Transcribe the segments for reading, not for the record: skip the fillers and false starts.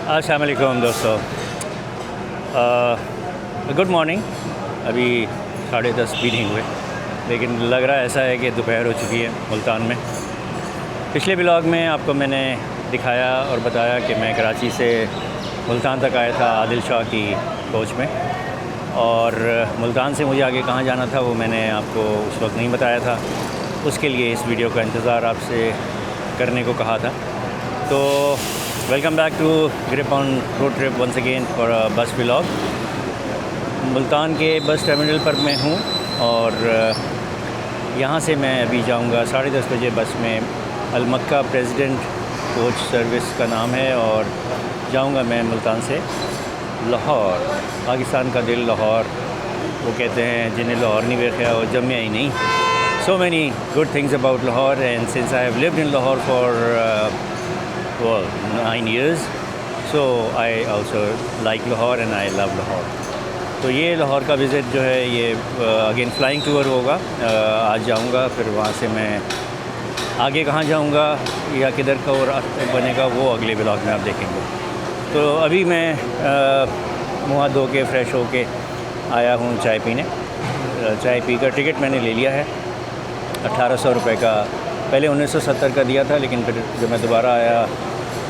अस्सलाम वालेकुम दोस्तों। Good morning. अभी 10:30 भी नहीं हुए, लेकिन लग रहा ऐसा है कि दोपहर हो चुकी है मुल्तान में। पिछले ब्लॉग में आपको मैंने दिखाया और बताया कि मैं कराची से मुल्तान तक आया था आदिल शाह की कोच में, और मुल्तान से मुझे आगे कहाँ जाना था वो मैंने आपको उस वक्त नहीं बताया था। उसके लिए इस वीडियो का इंतज़ार आपसे करने को कहा था। तो welcome back to Grip on Road Trip once again for a bus vlog. Multan के बस टर्मिनल पर मैं हूँ और यहाँ से मैं अभी जाऊँगा 10:30 बजे बस में। अलमक्का प्रेसिडेंट कोच सर्विस का नाम है, और जाऊँगा मैं मुल्तान से लाहौर, पाकिस्तान का दिल लाहौर। वो कहते हैं जिन्हें लाहौर नहीं देखा वो जमिया ही नहीं। So many good things about Lahore, and since I have lived in Lahore for 9 years, so I also like Lahore and I love Lahore. तो ये लाहौर का विज़िट जो है ये अगेन फ्लाइंग टूर होगा। आज जाऊँगा, फिर वहाँ से मैं आगे कहाँ जाऊँगा या किधर का और बनेगा वो अगले ब्लॉग में आप देखेंगे। तो अभी मैं मुँह हाथ धो के फ्रेश हो के आया हूँ चाय पीने। चाय पी कर टिकट मैंने ले लिया है 1800 रुपये का। पहले 1970 का दिया था, लेकिन फिर जब मैं दोबारा आया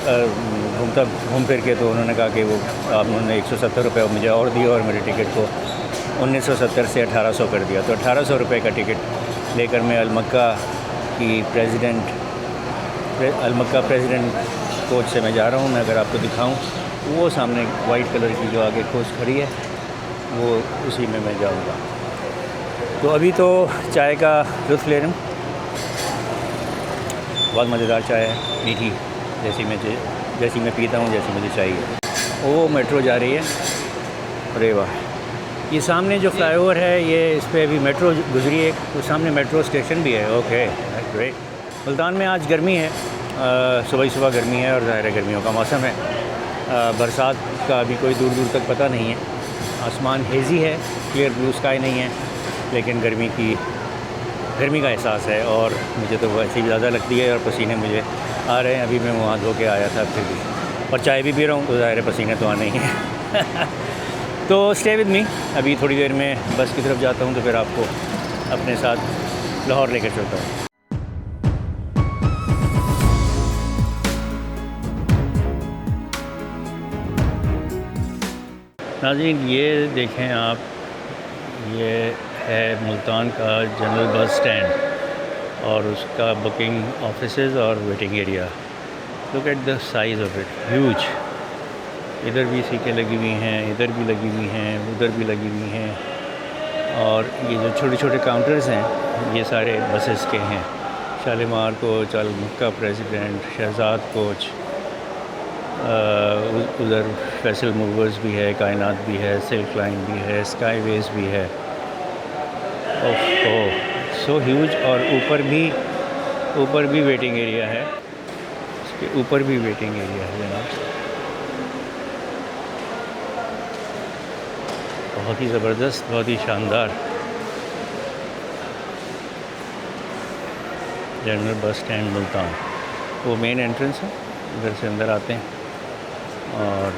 घूम फिर के, तो उन्होंने कहा कि वो उन्होंने 170 रुपये मुझे और दिए और मेरे टिकट को 1970 से 1800 कर दिया। तो 1800 रुपये का टिकट लेकर मैं अलमक्का प्रेसिडेंट कोच से मैं जा रहा हूँ। मैं अगर आपको दिखाऊँ वो सामने वाइट कलर की जो आगे कोच खड़ी है वो उसी में मैं जाऊँगा। तो अभी तो चाय का लुत्फ़ ले रहा हूँ। बहुत मज़ेदार चाय है, मीठी, जैसी मैं पीता हूँ, जैसी मुझे चाहिए। वो मेट्रो जा रही है। अरे वाह, ये सामने जो फ्लाईओवर है ये इस पर अभी मेट्रो गुजरी है, तो सामने मेट्रो स्टेशन भी है। Okay, great. मुल्तान में आज गर्मी है, सुबह गर्मी है, और ज़ाहिर है गर्मियों का मौसम है। बरसात का अभी कोई दूर दूर तक पता नहीं है। आसमान हेज़ी है, क्लियर ब्लू स्काई नहीं है, लेकिन गर्मी का एहसास है, और मुझे तो वैसे भी ज़्यादा लगती है और पसीने मुझे आ रहे हैं। अभी मैं मुँह धो के आया था फिर भी, और चाय भी पी रहा हूँ, तो ज़ाहिर है पसीने तो आने ही हैं। तो स्टे विद मी। अभी थोड़ी देर में बस की तरफ जाता हूँ, तो फिर आपको अपने साथ लाहौर लेकर चलता हूँ। नाज़रीन, ये देखें आप, ये है मुल्तान का जनरल बस स्टैंड और उसका बुकिंग ऑफिसेज़ और waiting area. Look at the size of it, huge. इधर भी सीटें लगी हुई हैं, इधर भी लगी हुई हैं, उधर भी लगी हुई हैं, और ये जो छोटे छोटे काउंटर्स हैं ये सारे बसेस के हैं। Shalimar coach, Almakkah president, Shahzad coach, उधर फैसल मूवर्स भी है, कायनात भी है, सिल्क लाइन भी है, स्काईवेज़ भी है। ओह, सो ह्यूज। और ऊपर भी वेटिंग एरिया है, इसके ऊपर भी वेटिंग एरिया है जनाब। बहुत ही ज़बरदस्त, बहुत ही शानदार जनरल बस स्टैंड मुल्तान। वो मेन एंट्रेंस है, इधर से अंदर आते हैं, और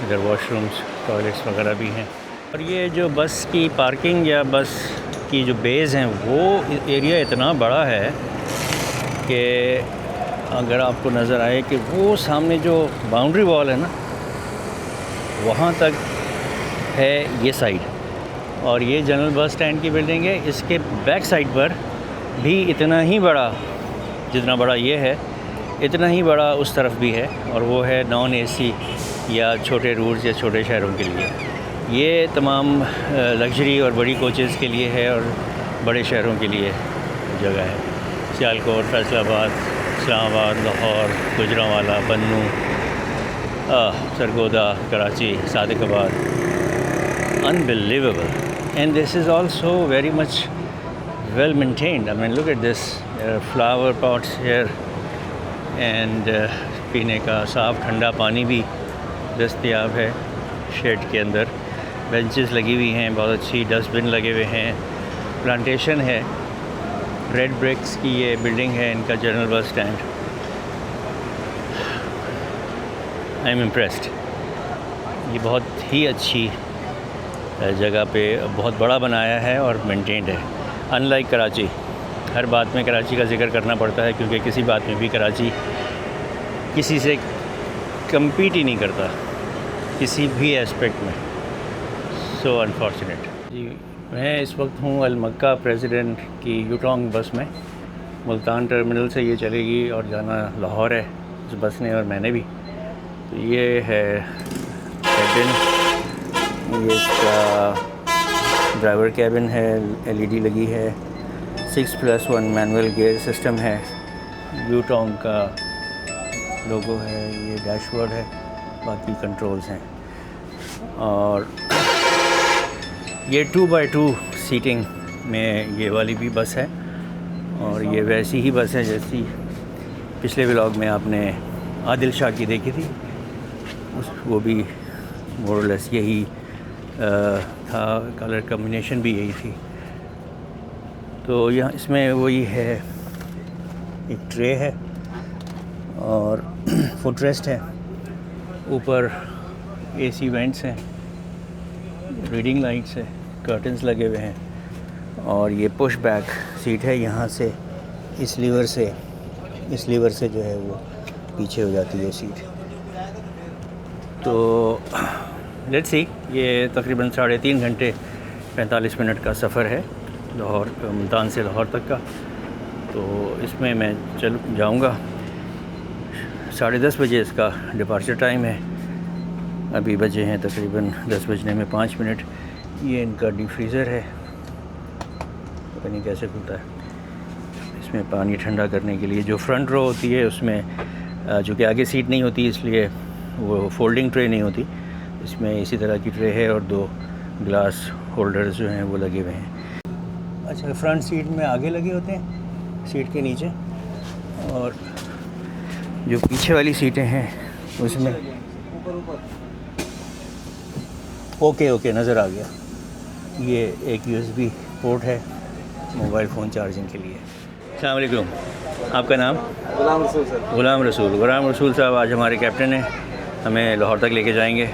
इधर वॉशरूम्स, टॉयलेट्स वगैरह भी हैं। और ये जो बस की पार्किंग या बस की जो बेज़ हैं वो एरिया इतना बड़ा है कि अगर आपको नज़र आए कि वो सामने जो बाउंड्री वॉल है ना, वहाँ तक है ये साइड, और ये जनरल बस स्टैंड की बिल्डिंग है। इसके बैक साइड पर भी इतना ही बड़ा, जितना बड़ा ये है इतना ही बड़ा उस तरफ भी है, और वो है नॉन एसी या छोटे रूट्स या छोटे शहरों के लिए। ये तमाम लग्जरी और बड़ी कोचेज़ के लिए है और बड़े शहरों के लिए जगह है। सियालकोट, फैसलाबाद, इस्लामाबाद, लाहौर, गुजरांवाला, बन्नू, Sargodha, Karachi, Sadiqabad. Unbelievable. And this is also very much well maintained. I mean, look at this. There are flower pots here, and पीने का साफ़ ठंडा पानी भी दस्तयाब है शेड के अंदर। बेंचेस लगी हुई हैं, बहुत अच्छी, डस्टबिन लगे हुए हैं, प्लांटेशन है। रेड ब्रिक्स की ये बिल्डिंग है इनका general bus stand. I am impressed. ये बहुत ही अच्छी जगह पे बहुत बड़ा बनाया है और मेंटेन्ड है, अनलाइक कराची। हर बात में कराची का जिक्र करना पड़ता है क्योंकि किसी बात में भी कराची किसी से कम्पीट ही नहीं करता किसी भी एस्पेक्ट में। सो अनफॉर्चुनेट जी। मैं इस वक्त हूँ अल मक्का प्रेसिडेंट की यूटोंग बस में। मुल्तान टर्मिनल से ये चलेगी और जाना लाहौर है इस बस ने और मैंने भी। तो ये है कैबिन, ये इसका ड्राइवर कैबिन है, एलईडी लगी है, 6+1 मैनुअल गियर सिस्टम है, यूटोंग का लोगो है, ये डैशबोर्ड है, बाकी कंट्रोल्स हैं। और ये 2x2 सीटिंग में ये वाली भी बस है और ये वैसी ही बस है जैसी पिछले व्लॉग में आपने आदिल शाह की देखी थी। वो भी मोरलेस यही था, कलर कॉम्बिनेशन भी यही थी। तो यहाँ इसमें वही है, एक ट्रे है और फुटरेस्ट है, ऊपर एसी वेंट्स हैं, रीडिंग लाइट्स है, कर्टन्स लगे हुए हैं और ये पुश बैक सीट है। यहाँ से इस लीवर से जो है वो पीछे हो जाती है सीट। तो लेट्स सी, ये तकरीबन 3.5 घंटे 45 मिनट का सफ़र है लाहौर, मुल्तान से लाहौर तक का। तो इसमें मैं जाऊँगा 10:30 बजे इसका डिपार्चर टाइम है। अभी बजे हैं तकरीबन 10 बजने में 5 मिनट। ये इनका डीप फ्रीज़र है, पता नहीं कैसे खुलता है। इसमें पानी ठंडा करने के लिए जो फ्रंट रो होती है उसमें जो कि आगे सीट नहीं होती इसलिए वो फोल्डिंग ट्रे नहीं होती, इसमें इसी तरह की ट्रे है और 2 ग्लास होल्डर्स जो हैं वो लगे हुए हैं। अच्छा, फ्रंट सीट में आगे लगे होते हैं सीट के नीचे, और जो पीछे वाली सीटें हैं उसमें ओके नज़र आ गया। ये एक USB पोर्ट है मोबाइल फ़ोन चार्जिंग के लिए। अस्सलाम वालेकुम, आपका नाम? गुलाम रसूल सर। गुलाम रसूल साहब आज हमारे कैप्टन हैं, हमें लाहौर तक लेके जाएंगे।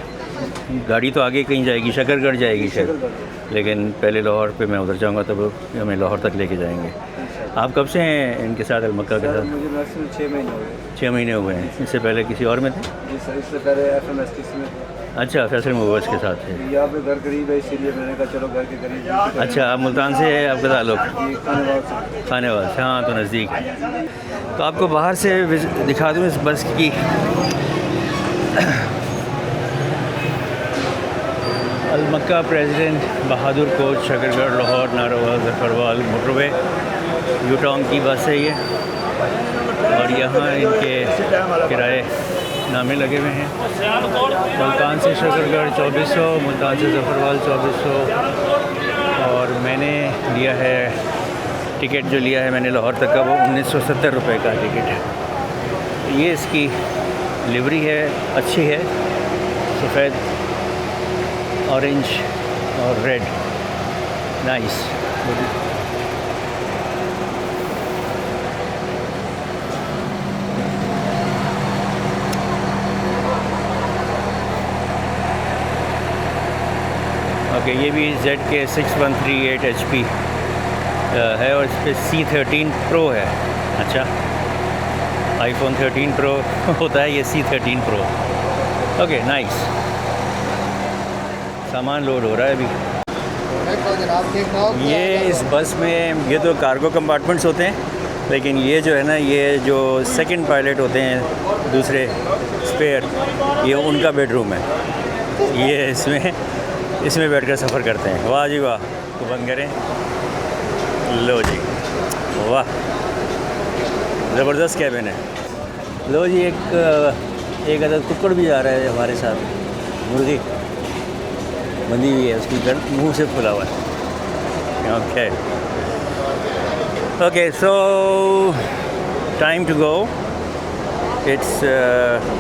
गाड़ी तो आगे कहीं जाएगी, शकरगढ़ जाएगी शायद, लेकिन पहले लाहौर पे मैं उधर जाऊंगा तब हमें लाहौर तक लेके जाएंगे। आप कब से हैं इनके साथ, अल मक्का के साथ? मुझे मैक्सिमम 6 महीने हो गए। 6 महीने हुए हैं। इससे पहले किसी और में थे? जी सर, इससे पहले FMSTC में। अच्छा, फैसल मूवर्स के साथ थे। यहाँ पे घर करीब है इसीलिए मैंने कहा चलो घर के करीब। अच्छा, आप मुल्तान से है आपका ताल्लुक? खानेवाल से, हाँ तो नज़दीक। तो आपको बाहर से दिखा दूँ इस बस की। Al Makkah president Bahadur coach, Shakargarh, Lahore, Narowal, Zafarwal motorway Yutong की बस है ये। और यहाँ इनके किराए नामे लगे हुए हैं। मुल्तान से शकरगढ़ 2400, मुल्तान से जफरवाल 2400, और मैंने लिया है टिकट, जो लिया है मैंने लाहौर तक का वो 1970 रुपये का टिकट है। ये इसकी लिवरी है, अच्छी है, सफ़ेद, ऑरेंज और रेड, नाइस। ओके, ये भी ZK6138 HP है और इस पर C13 Pro है। अच्छा, iPhone 13 Pro होता है, ये C13 Pro। Okay, nice. सामान लोड हो रहा है अभी। ये इस बस में ये तो कार्गो कंपार्टमेंट्स होते हैं, लेकिन ये जो है ना, ये जो सेकंड पायलट होते हैं दूसरे स्पेयर, ये उनका बेडरूम है। ये इसमें बैठकर सफ़र करते हैं। वाह जी वाह, तो बंद करें। लो जी, वाह, ज़बरदस्त कैबिन है। लो जी, एक अदद कुक्कड़ भी जा रहा है हमारे साथ, मुर्गी बंधी हुई है, उसकी मुंह से खुला हुआ है। Okay, so time to go, it's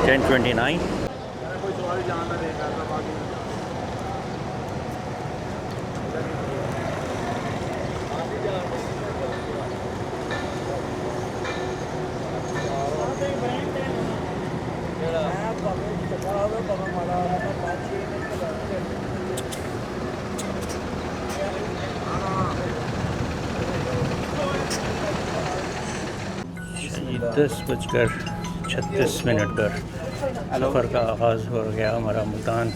10:29। 10:36 पर सफ़र का आगाज़ हो गया हमारा मुल्तान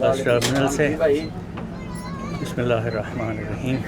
बस टर्मिनल से। बिस्मिल्लाहिर्रहमानिर्रहीम।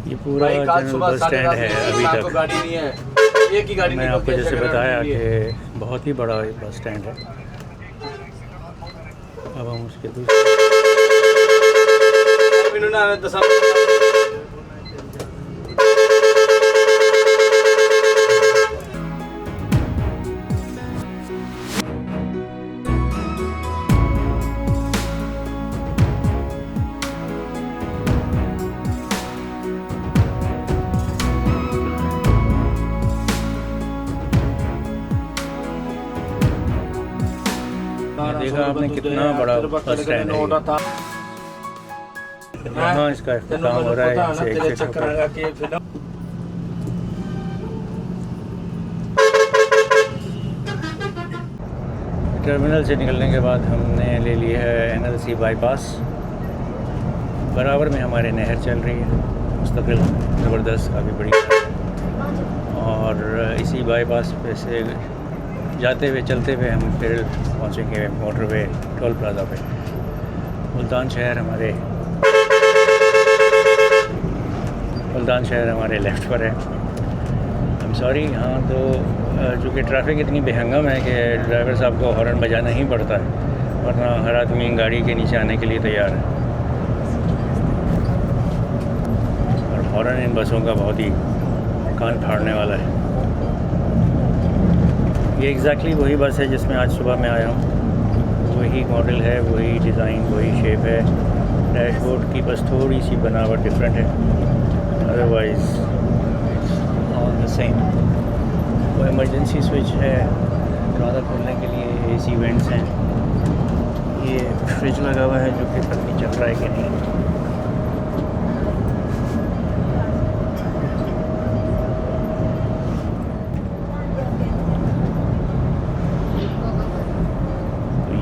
ये पूरा जनरल बस स्टैंड है अभी तक। गाड़ी नहीं है, एक ही गाड़ी मैं आपको जैसे बताया कि बहुत ही बड़ा बस स्टैंड है। अब हम उसके दूसरे देखा आपने कितना बड़ा बस स्टैंड है। यहाँ इसका इख्तिताम हो रहा है। यहाँ से एग्जिट होकर टर्मिनल से निकलने के बाद हमने ले लिया है NLC बाईपास। बराबर में हमारे नहर चल रही है मुस्तकिल, ज़बरदस्त, काफ़ी बड़ी है। और इसी बाईपास पे से जाते हुए चलते हुए हम फिर पहुँचेंगे मोटरवे टोल प्लाज़ा पे। मुल्तान शहर हमारे लेफ़्ट पर है। आई एम सॉरी, यहाँ तो चूँकि ट्रैफिक इतनी बेहंगम है कि ड्राइवर साहब को हॉर्न बजाना ही पड़ता है, वरना हर आदमी गाड़ी के नीचे आने के लिए तैयार है। और हॉर्न इन बसों का बहुत ही कान फाड़ने वाला है। ये एग्जैक्टली वही बस है जिसमें आज सुबह मैं आया हूँ। वही मॉडल है, वही डिज़ाइन, वही शेप है। डैशबोर्ड की बस थोड़ी सी बनावट डिफरेंट है, अदरवाइज़ ऑल द सेम। वो इमरजेंसी स्विच है दरवाज़ा खोलने के लिए, AC वेंट्स हैं। ये फ्रिज लगा हुआ है जो कि पता नहीं चल रहा है कि नहीं।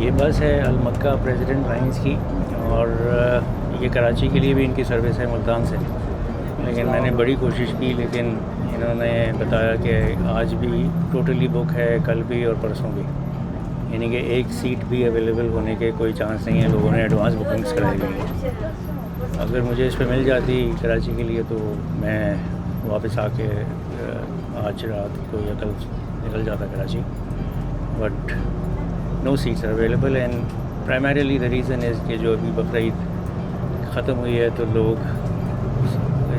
ये बस है अल मक्का प्रेसिडेंट लाइंस की, और ये कराची के लिए भी इनकी सर्विस है मुल्तान से। लेकिन मैंने बड़ी कोशिश की, लेकिन इन्होंने बताया कि आज भी टोटली बुक है, कल भी और परसों भी, यानी कि एक सीट भी अवेलेबल होने के कोई चांस नहीं है। लोगों ने एडवांस बुकिंग्स कराई हुई है। अगर मुझे इस पर मिल जाती कराची के लिए तो मैं वापस आके आज रात को या कल निकल जाता Karachi, but no seats are available. And primarily the reason is कि जो अभी बकरीद ख़त्म हुई है तो लोग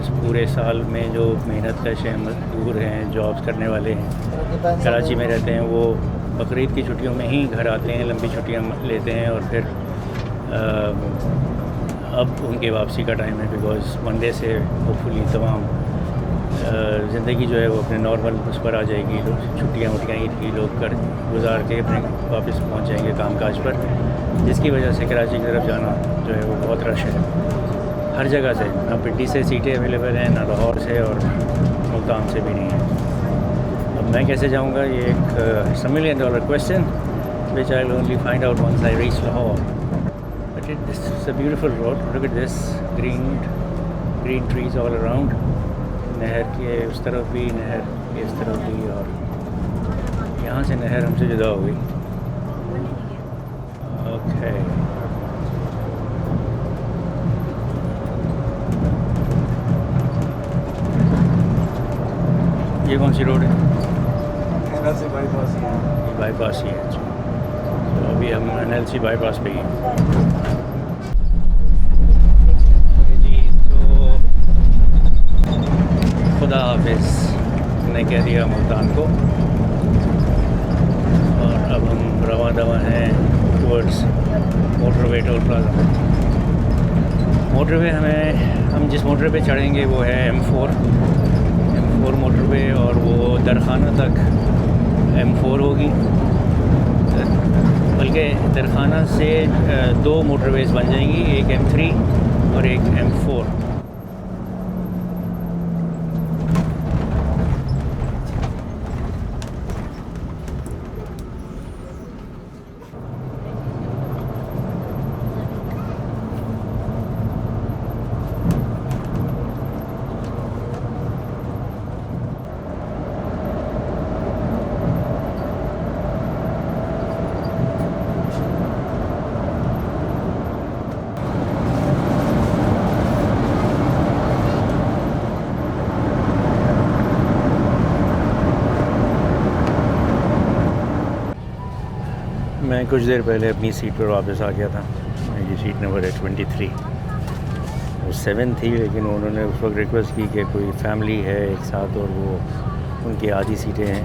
इस पूरे साल में जो मेहनत कश हैं, मजदूर हैं, जॉब्स करने वाले हैं, कराची में रहते हैं, वो बकरीद की छुट्टियों में ही घर आते हैं, लंबी छुट्टियां लेते हैं। और फिर अब उनके वापसी का टाइम है, बिकॉज़ मंडे से होपफुली तमाम ज़िंदगी जो है वो अपने नॉर्मल उस पर आ जाएगी। लोग छुट्टियाँ ईद की लोग गुजार के अपने वापस पहुँच जाएंगे कामकाज पर, जिसकी वजह से कराची की तरफ जाना जो है वो बहुत रश है हर जगह से। ना पिंडी से सीटें अवेलेबल हैं, ना लाहौर से, और मुल्तान से भी नहीं है। अब मैं कैसे जाऊँगा, ये एक $1 million question which I will only find out once I reach Lahore. But it's a beautiful road, look at this, green trees all around. नहर के उस तरफ भी, नहर के इस तरफ भी, और यहाँ से नहर हमसे जुदा हो गई। ओके, ये कौन सी रोड है? NLC बाईपास ही है। बाईपास ही है। अच्छा, तो अभी हम NLC बाईपास पे ही हैं। जी, तो खुदा हाफिज़ ने कह दिया मुल्तान को, और अब हम रवा दवा हैं towards motorway toll plaza. Motorway हम जिस मोटरवे चढ़ेंगे वो है M4 मोटरवे, और वो दरखाना तक M4 होगी। बल्कि दरखाना से 2 मोटरवेज़ बन जाएंगी, एक M3 और एक M4। मैं कुछ देर पहले अपनी सीट पर वापस आ गया था। मेरी सीट नंबर है 23, वो 7 थी, लेकिन उन्होंने उस वक्त रिक्वेस्ट की कि कोई फैमिली है एक साथ और वो उनकी आधी सीटें हैं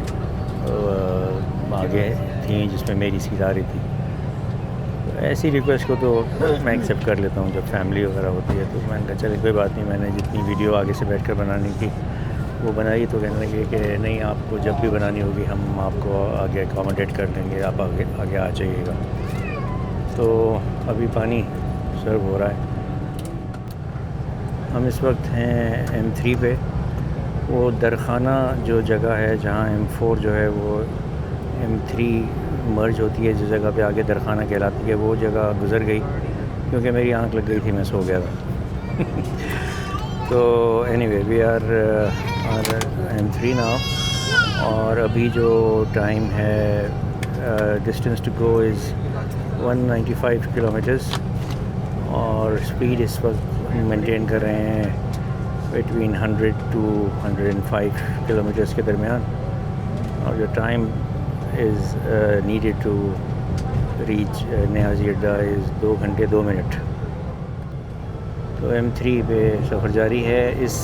आगे थी जिसमें मेरी सीट आ रही थी। तो ऐसी रिक्वेस्ट को तो मैं एक्सेप्ट कर लेता हूँ जब फैमिली वगैरह होती है। तो मैंने कहा चले कोई बात नहीं। मैंने जितनी वीडियो आगे से बैठ कर बनानी थी वो बनाई। तो कहने लगे कि नहीं, आपको जब भी बनानी होगी हम आपको आगे अकोमोडेट कर देंगे, आप आगे आ जाइएगा। तो अभी पानी सर्व हो रहा है। हम इस वक्त हैं M3 पे। वो दरखाना जो जगह है जहाँ M4 जो है वो M3 मर्ज होती है, जिस जगह पे आगे दरखाना कहलाती है, वो जगह गुज़र गई क्योंकि मेरी आंख लग गई थी, मैं सो गया था। तो anyway we are M3 now, और अभी जो टाइम है distance to go is 195 kilometres, और स्पीड इस वक्त मेंटेन कर रहे हैं बिटवीन 100 to 105 किलोमीटर्स के दरमियान। और जो time is needed to reach Niazi Adda is 2 घंटे 2 मिनट। तो M3 पे सफ़र जारी है। इस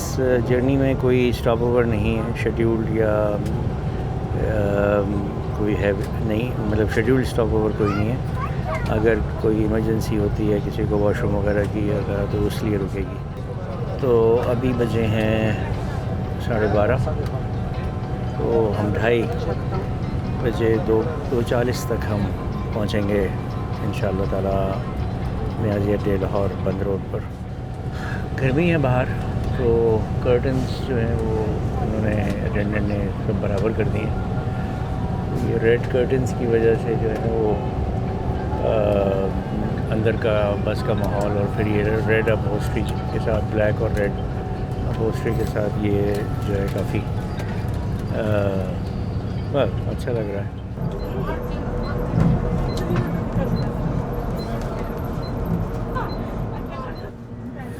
जर्नी में कोई स्टॉप ओवर नहीं है शेड्यूल्ड, या कोई है नहीं, मतलब शेड्यूल्ड स्टॉप ओवर कोई नहीं है। अगर कोई इमरजेंसी होती है किसी को वॉशरूम वगैरह की अगर, तो उसलिए रुकेगी। तो अभी बजे हैं 12:30, तो हम 2:30 बजे 2:40 तक हम पहुँचेंगे इंशाअल्लाह ताला नियाज़ी अड्डे लाहौर बंद रोड पर। गर्मी है बाहर, तो कर्टन्स जो हैं वो उन्होंने अटेंडेंट ने सब बराबर कर दिए। ये रेड कर्टन्स की वजह से जो है वो अंदर का बस का माहौल, और फिर ये रेड अपहोल्स्ट्री के साथ, ब्लैक और रेड अपहोल्स्ट्री के साथ ये जो है काफ़ी बस अच्छा लग रहा है।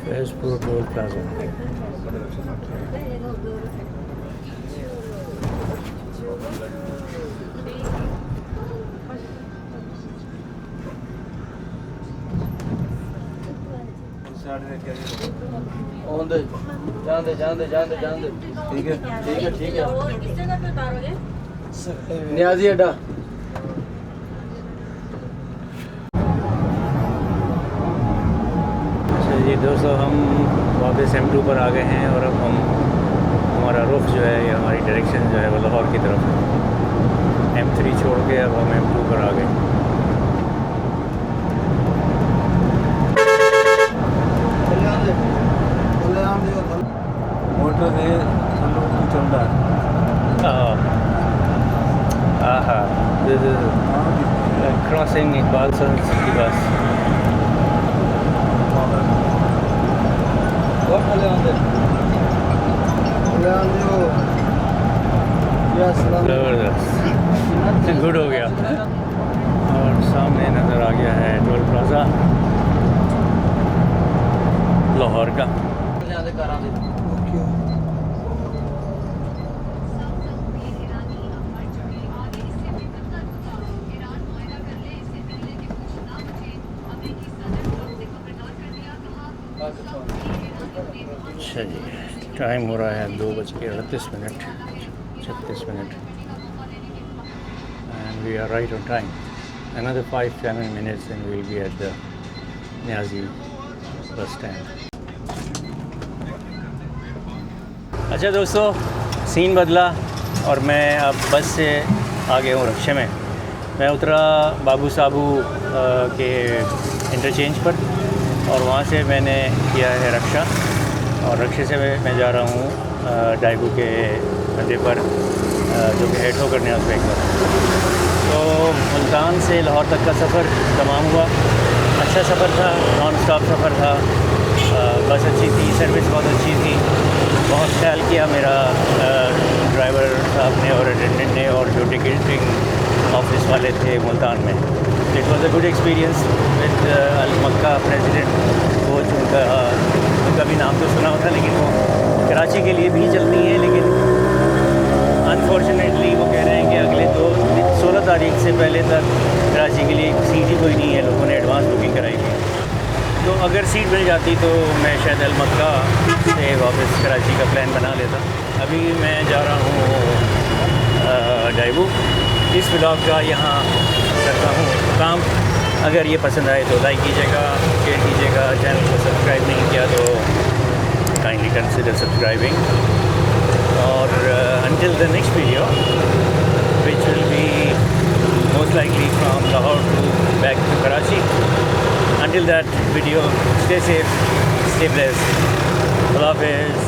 Faizpur toll plaza. जान दे। ठीक है। नियाज़ी अड्डा। जी दोस्तों, हम वापस M2 पर आ गए हैं, और अब हमारा रुख जो है या हमारी डायरेक्शन जो है वो लाहौर की तरफ है। M3 छोड़ के अब हम M2 पर आ गए। मोटर से हम लोग चल रहा है। दिस इज क्रॉसिंग इकबाल की बस। ज़बरदस्त, गुड हो गया। और सामने नज़र आ गया है टोल प्लाजा लाहौर का। अच्छा जी, टाइम हो रहा है 2:38, 36 minute, and we are right on time. Another 5-7 minutes and we'll be at the Niazi bus stand. अच्छा दोस्तों, सीन बदला और मैं अब बस से आ गया हूँ रक्शे में। मैं उतरा बाबू साबू के इंटरचेंज पर और वहाँ से मैंने किया है रक्षा, और रक्षे से मैं जा रहा हूँ डाइबू के अड्डे पर जो कि हेड होकर न्याज बेग पर। तो मुल्तान से लाहौर तक का सफ़र तमाम हुआ। अच्छा सफ़र था, नॉन स्टॉप सफ़र था। बस अच्छी थी, सर्विस बहुत अच्छी थी। बहुत ख्याल किया मेरा ड्राइवर साहब ने और अटेंडेंट ने और जो टिकटिंग ऑफिस वाले थे मुल्तान में। It was a good experience with Al Makkah president coach. उनका भी नाम तो सुना होता, लेकिन वो कराची के लिए भी चलती हैं, लेकिन अनफॉर्चुनेटली वो कह रहे हैं कि अगले 16 तारीख से पहले तक कराची के लिए सीट ही कोई नहीं है। लोगों ने एडवांस बुकिंग कराई थी, तो अगर सीट मिल जाती तो मैं शायद अल मक्का से वापस कराची का प्लान बना लेता। अभी मैं जा रहा हूँ डाइबू। इस व्लॉग का यहाँ करता हूँ काम। अगर ये पसंद आए तो लाइक कीजिएगा, शेयर कीजिएगा। चैनल को सब्सक्राइब नहीं किया तो काइंडली कंसिडर सब्सक्राइबिंग। और until the next video, which will be most likely from Lahore to back to Karachi. Until that video, stay safe, stay blessed. Allah Hafiz.